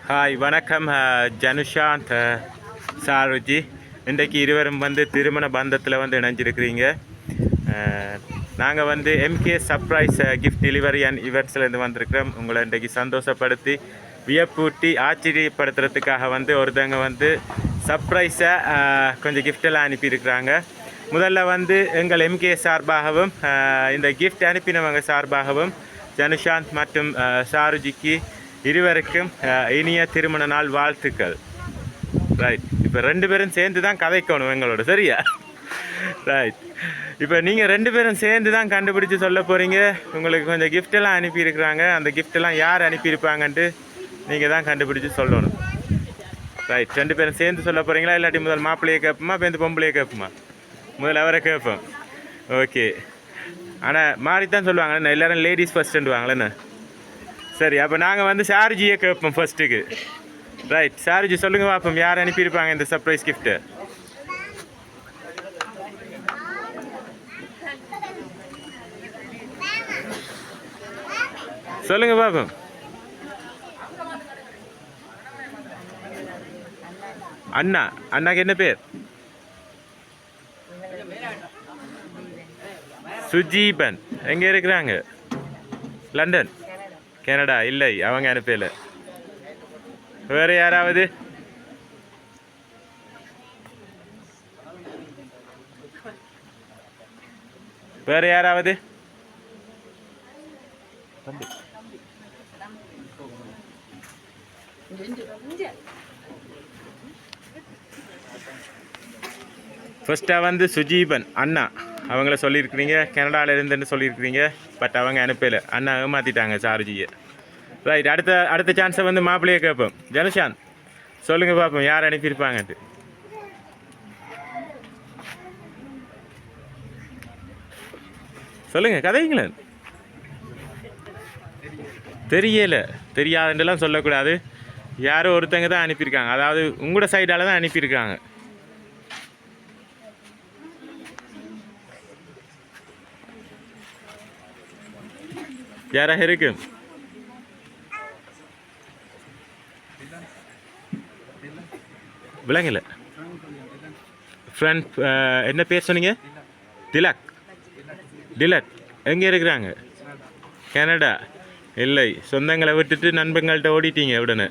Hi வணக்கம் ஜனுஷாந்த் சாருஜி. இன்றைக்கு இருவரும் வந்து திருமண பந்தத்தில் வந்து இணைஞ்சிருக்கிறீங்க. நாங்கள் வந்து MK surprise gift delivery and ஈவெண்ட்ஸ்லேருந்து வந்திருக்கிறோம். உங்களை இன்றைக்கு சந்தோஷப்படுத்தி வியப்பூட்டி ஆச்சரியப்படுத்துறதுக்காக வந்து ஒருத்தவங்க வந்து சர்ப்ரைஸாக கொஞ்சம் கிஃப்டெல்லாம் அனுப்பியிருக்கிறாங்க. முதல்ல வந்து எங்கள் எம்கே சார்பாகவும் இந்த கிஃப்ட் அனுப்பினவங்க சார்பாகவும் ஜனுஷாந்த் மற்றும் சாருஜிக்கு இருவருக்கும் இனிய திருமண நாள் வாழ்த்துக்கள். ரைட், இப்போ ரெண்டு பேரும் சேர்ந்து தான் கதைக்கணும் எங்களோட, சரியா? ரைட், இப்போ நீங்கள் ரெண்டு பேரும் சேர்ந்து தான் கண்டுபிடிச்சி சொல்ல போகிறீங்க. உங்களுக்கு கொஞ்சம் கிஃப்டெல்லாம் அனுப்பியிருக்கிறாங்க. அந்த கிஃப்டெல்லாம் யார் அனுப்பியிருப்பாங்கன்ட்டு நீங்கள் தான் கண்டுபிடிச்சி சொல்லணும். ரைட், ரெண்டு பேரும் சேர்ந்து சொல்ல போகிறீங்களா, இல்லாட்டி முதல் மாப்பிள்ளையை கேட்போமா, இப்போ இந்த பொம்பளையை கேட்போமா? முதல் அவரை கேட்போம். ஓகே, ஆனால் மாறி தான் சொல்லுவாங்க, எல்லோரும் லேடிஸ் ஃபஸ்ட்டுன்னுவாங்களேண்ணே. சரி, அப்போ நாங்கள் வந்து சாருஜியை கேட்போம் ஃபஸ்ட்டுக்கு. ரைட், சாருஜி சொல்லுங்கள் பார்ப்போம், யார் அனுப்பியிருப்பாங்க இந்த சர்ப்ரைஸ் கிஃப்ட்டு? சொல்லுங்கள் பார்ப்போம். அண்ணா. அண்ணாக்கு என்ன பேர்? சுஜீபன். எங்கே இருக்கிறாங்க? London, Canada. இல்லை, அவங்க அனுப்பல. வேறு யாராவது? வேறு யாராவது? ஃபர்ஸ்ட்டாக வந்து சுஜீபன் அண்ணா அவங்கள சொல்லியிருக்கிறீங்க கனடாவில் இருந்துன்னு சொல்லியிருக்கிறீங்க. பட் அவங்க அனுப்பலை, அண்ணா ஏமாற்றிட்டாங்க சார்ஜியை. ரைட், அடுத்த சான்ஸை வந்து மாப்பிள்ளையே கேட்போம். ஜனசாந்த் சொல்லுங்கள் பார்ப்போம் யார் அனுப்பியிருப்பாங்கன்ட்டு. சொல்லுங்கள், கதைங்களேன். தெரியலை, தெரியாதுன்றலாம் சொல்லக்கூடாது. யாரோ ஒருத்தங்க தான் அனுப்பியிருக்காங்க, அதாவது உங்களோட சைடால் தான் அனுப்பியிருக்காங்க. யாராக இருக்கு? விளங்கல. ஃப்ரெண்ட் என்ன பேர் சொன்னீங்க? டிலக். எங்கே இருக்கிறாங்க? கனடா. இல்லை, சொந்தங்களை விட்டுட்டு நண்பங்கள்கிட்ட ஓடிட்டீங்க உடனே.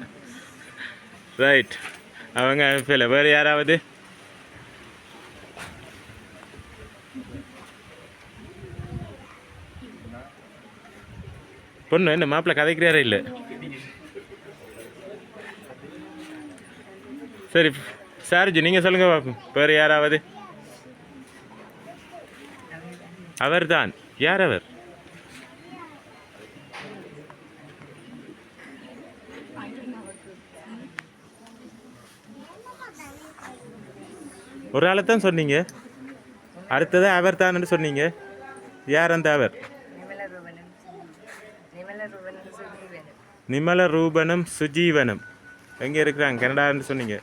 ரைட், அவங்க அனுப்பல. வேறு யாராவது? பொண்ணு என்ன மாப்பிள்ளை கதைக்கிறாரே இல்லை? சரி சார்ஜி நீங்கள் சொல்லுங்கள் பார்ப்போம். வேறு யாராவது? அவர் தான். யார் அவர்? ஒரு ஆளை தான் சொன்னீங்க, அடுத்தது அவர் தான்னு சொன்னீங்க. யார் அந்த அவர்? நிமல ரூபனும் சுஜீவனும் எங்கே இருக்கிறாங்க? கனடான்னு சொன்னீங்க.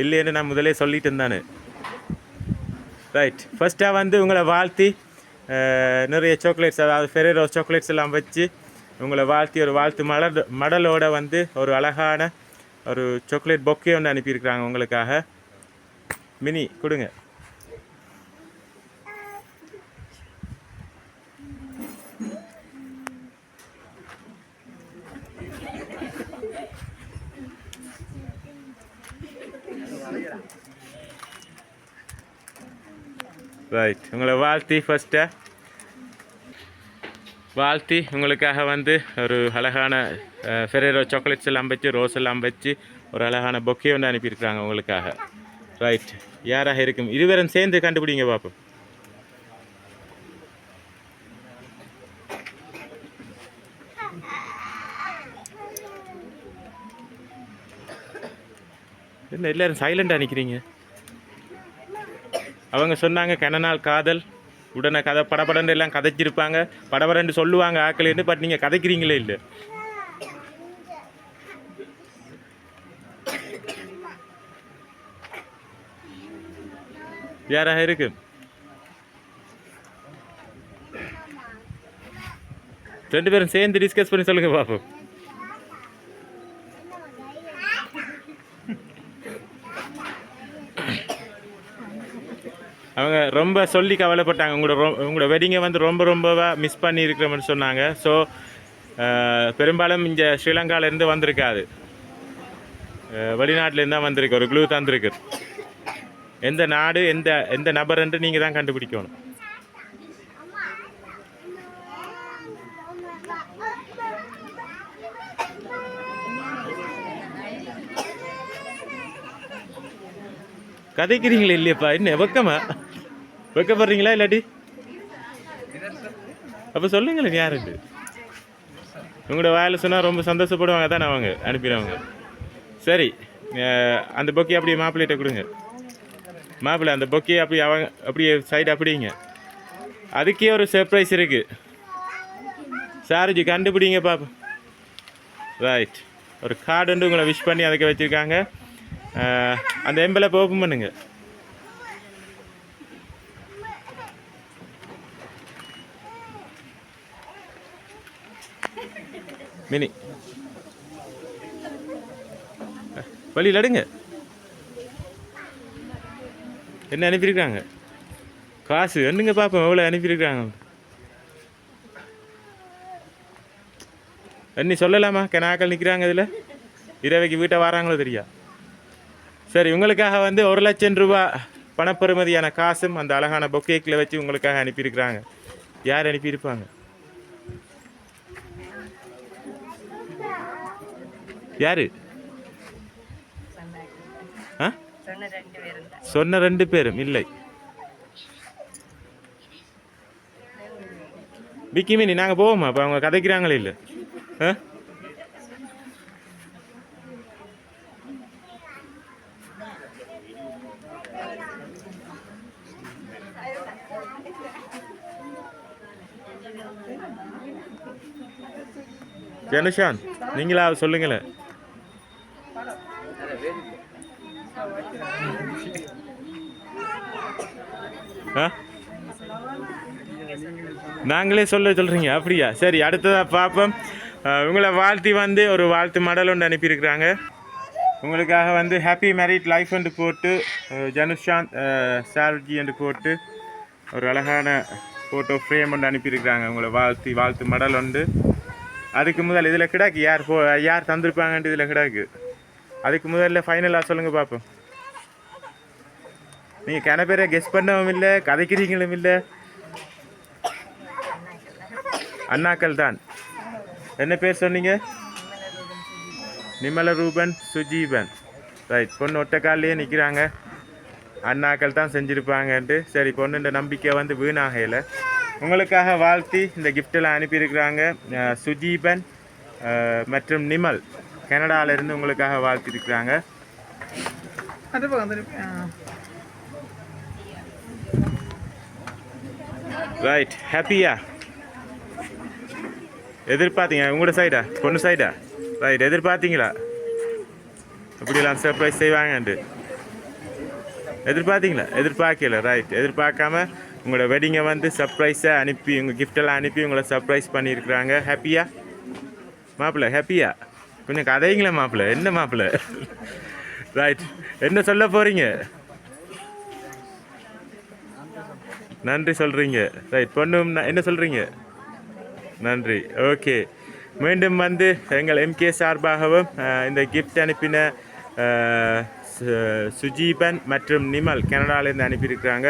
இல்லைன்னு நான் முதலே சொல்லிட்டு இருந்தானு. ரைட், ஃபஸ்ட்டாக வந்து உங்களை வாழ்த்தி நிறைய சாக்லேட்ஸ், அதாவது ஃபெரேரோ சாக்லேட்ஸ் எல்லாம் வச்சு உங்களை வாழ்த்தி ஒரு வாழ்த்து மடலோட வந்து ஒரு அழகான ஒரு சாக்லேட் பொக்கே ஒன்று அனுப்பியிருக்கிறாங்க உங்களுக்காக. மினி கொடுங்க. ரைட், உங்களை வாழ்த்தி உங்களுக்காக வந்து ஒரு அழகான ஃபெரேரோ சாக்லேட்ஸ் எல்லாம் வச்சு ரோஸ் எல்லாம் வச்சு ஒரு அழகான பொக்கே ஒன்று அனுப்பியிருக்கிறாங்க உங்களுக்காக. ரைட், யாராக இருக்கும்? இருவரும் சேர்ந்து கண்டுபிடிங்க பார்ப்போம். என்ன எல்லாரும் சைலண்டாக நிற்கிறீங்க? அவங்க சொன்னாங்க கனநாள் காதல், உடனே கதை படபடன்னு எல்லாம் கதைச்சிருப்பாங்க, படபடன்னு சொல்லுவாங்க ஆக்கலேன்னு. பட் நீங்கள் கதைக்கிறீங்களே இல்லை. யாராக இருக்கு? ரெண்டு பேரும் சேர்ந்து டிஸ்கஸ் பண்ணி சொல்லுங்க பாப்போம். அவங்க ரொம்ப சொல்லி கவலைப்பட்டாங்க. உங்களோட வெட்டிங்கை வந்து ரொம்ப மிஸ் பண்ணி இருக்கிறோம்னு சொன்னாங்க. ஸோ பெரும்பாலும் இங்கே ஸ்ரீலங்காவிலேருந்து வந்திருக்காது, வெளிநாட்டிலேருந்து தான் வந்திருக்கு. ஒரு க்ளூ தந்திருக்கு. எந்த நாடு எந்த நபர் என்று நீங்கள் தான் கண்டுபிடிக்கணும். கதைக்கிறீங்களே இல்லையப்பா? என்ன வெக்கப்படுறீங்களா இல்லாட்டி? அப்போ சொல்லுங்களேன் யாருண்டு. உங்களோட வாயில் சொன்னால் ரொம்ப சந்தோஷப்படுவாங்க தானே அவங்க அனுப்பிடுவாங்க. சரி, அந்த பொக்கே அப்படியே மாப்பிள்ளைகிட்ட கொடுங்க. மாப்பிள்ளை அந்த பொக்கே அப்படியே சைடு அப்படிங்க. அதுக்கே ஒரு சர்ப்ரைஸ் இருக்குது. சார்ஜி கண்டுபிடிங்க பாப்பா. ரைட், ஒரு கார்டு வந்து உங்களை விஷ் பண்ணி அதுக்கு வச்சுருக்காங்க. அந்த எம்பெலப்பை ஓப்பன் பண்ணுங்க. மினி வழியில் அடுங்க. என்ன அனுப்பியிருக்காங்க? காசு என்னங்க பார்ப்போம் எவ்வளோ அனுப்பியிருக்காங்க. என்ன சொல்லலாமா? கெனாக்கள் நிற்கிறாங்க இதில். இரவைக்கு வீட்டை வராங்களோ தெரியா. சரி, உங்களுக்காக வந்து 1,00,000 ரூபா பணப்பெறுமதியான காசும் அந்த அழகான பொக்கேக்கில் வச்சு உங்களுக்காக அனுப்பியிருக்கிறாங்க. யார் அனுப்பியிருப்பாங்க? யாரு சொன்ன 2 பேரும் இல்லை. விக்கி மீனி நாங்கள் போவோமா அப்போ அவங்க கதைக்கிறாங்களே இல்லை ஆ ஜனுஷான் நீங்களா சொல்லுங்களேன். நாங்களே சொல்கிறீங்க அப்படியா? சரி, அடுத்ததாக பார்ப்போம். உங்களை வாழ்த்தி வந்து ஒரு வாழ்த்து மடல் ஒன்று அனுப்பியிருக்கிறாங்க. உங்களுக்காக வந்து ஹாப்பி மேரிட் லைஃப் என்று போட்டு ஜனுஷாந்த் சால்ஜி என்று போட்டு ஒரு அழகான ஃபோட்டோ ஃப்ரேம் ஒன்று அனுப்பியிருக்கிறாங்க. உங்களை வாழ்த்து மடல் உண்டு. அதுக்கு முதல் இதில் கிடாக்கு யார் தந்திருப்பாங்கன்ட்டு இதில் கிடாக்கு. அதுக்கு முதல்ல ஃபைனலாக சொல்லுங்கள் பார்ப்போம். நீங்கள் கன பேரை கெஸ் பண்ணவும் இல்லை, கதைக்கிறீங்களும் இல்லை. அண்ணாக்கள் தான். என்ன பேர் சொன்னீங்க? நிமல ரூபன், சுஜீபன். ரைட், பொண்ணு ஒட்ட காலிலேயே நிற்கிறாங்க. அண்ணாக்கள் தான் செஞ்சுருப்பாங்கன்ட்டு. சரி, பொண்ணுன்ற நம்பிக்கை வந்து வீணாகையில் உங்களுக்காக வாழ்த்தி இந்த கிஃப்டெல்லாம் அனுப்பியிருக்கிறாங்க. சுஜீபன் மற்றும் நிமல் கனடாவிலேருந்து உங்களுக்காக வாழ்த்திருக்கிறாங்க. ரைட், ஹாப்பியா? எதிர்பார்த்தீங்க உங்களோட சைடா, பொண்ணு சைடா? ரைட், எதிர்பார்த்தீங்களா இப்படிலாம் சர்ப்ரைஸ் செய்வாங்கன்ட்டு? எதிர்பார்த்தீங்களா? எதிர்பார்க்கல. ரைட், எதிர்பார்க்காம உங்களோட வெட்டிங்கை வந்து சர்ப்ரைஸை அனுப்பி உங்கள் கிஃப்டெல்லாம் அனுப்பி உங்களை சர்ப்ரைஸ் பண்ணியிருக்கிறாங்க. ஹாப்பியா மாப்பிள்ளை? ஹாப்பியா? கொஞ்சம் கதைங்களா மாப்பிள்ளை? என்ன மாப்பிள்ளை? ரைட், என்ன சொல்ல போகிறீங்க? நன்றி சொல்கிறீங்க. ரைட், பொண்ணு என்ன சொல்கிறீங்க? நன்றி. ஓகே, மீண்டும் வந்து எங்கள் எம்கே சார்பாகவும் இந்த கிஃப்ட் அனுப்பின சுஜீபன் மற்றும் நிமல் கனடாவிலேருந்து அனுப்பியிருக்கிறாங்க.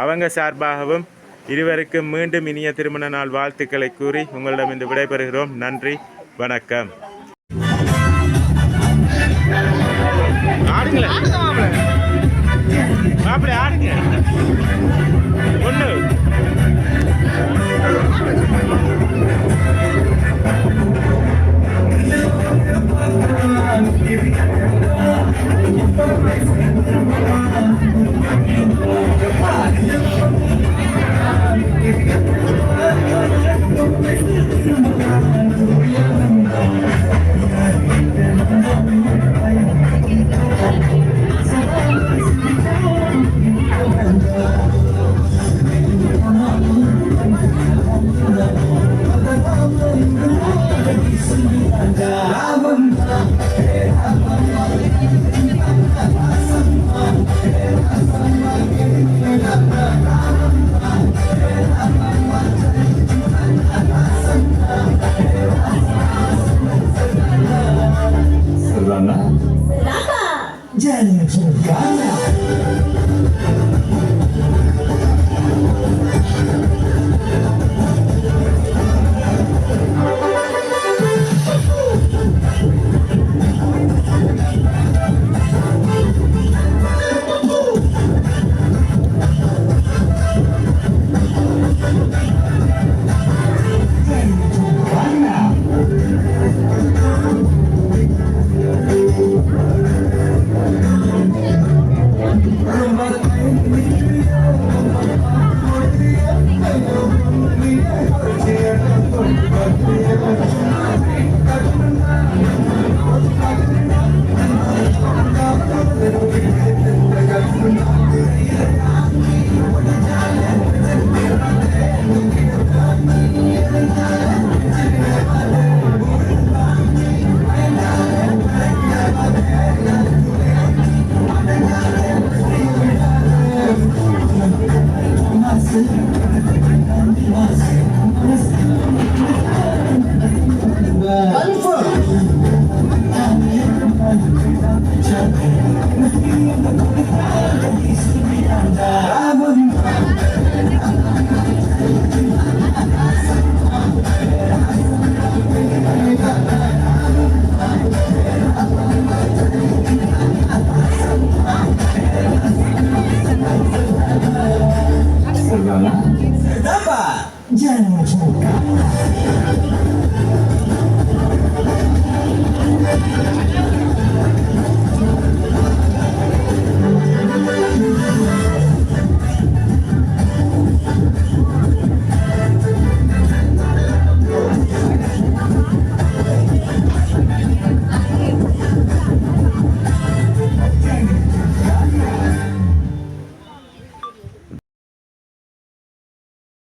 அவங்க சார்பாகவும் இருவருக்கும் மீண்டும் இனிய திருமண நாள் வாழ்த்துக்களை கூறி உங்களிடம் இந்த விடைபெறுகிறோம். நன்றி, வணக்கம். ஆடுங்களா மாப்பிள்ளை? ஆடுங்க ஒன்று. Thank you.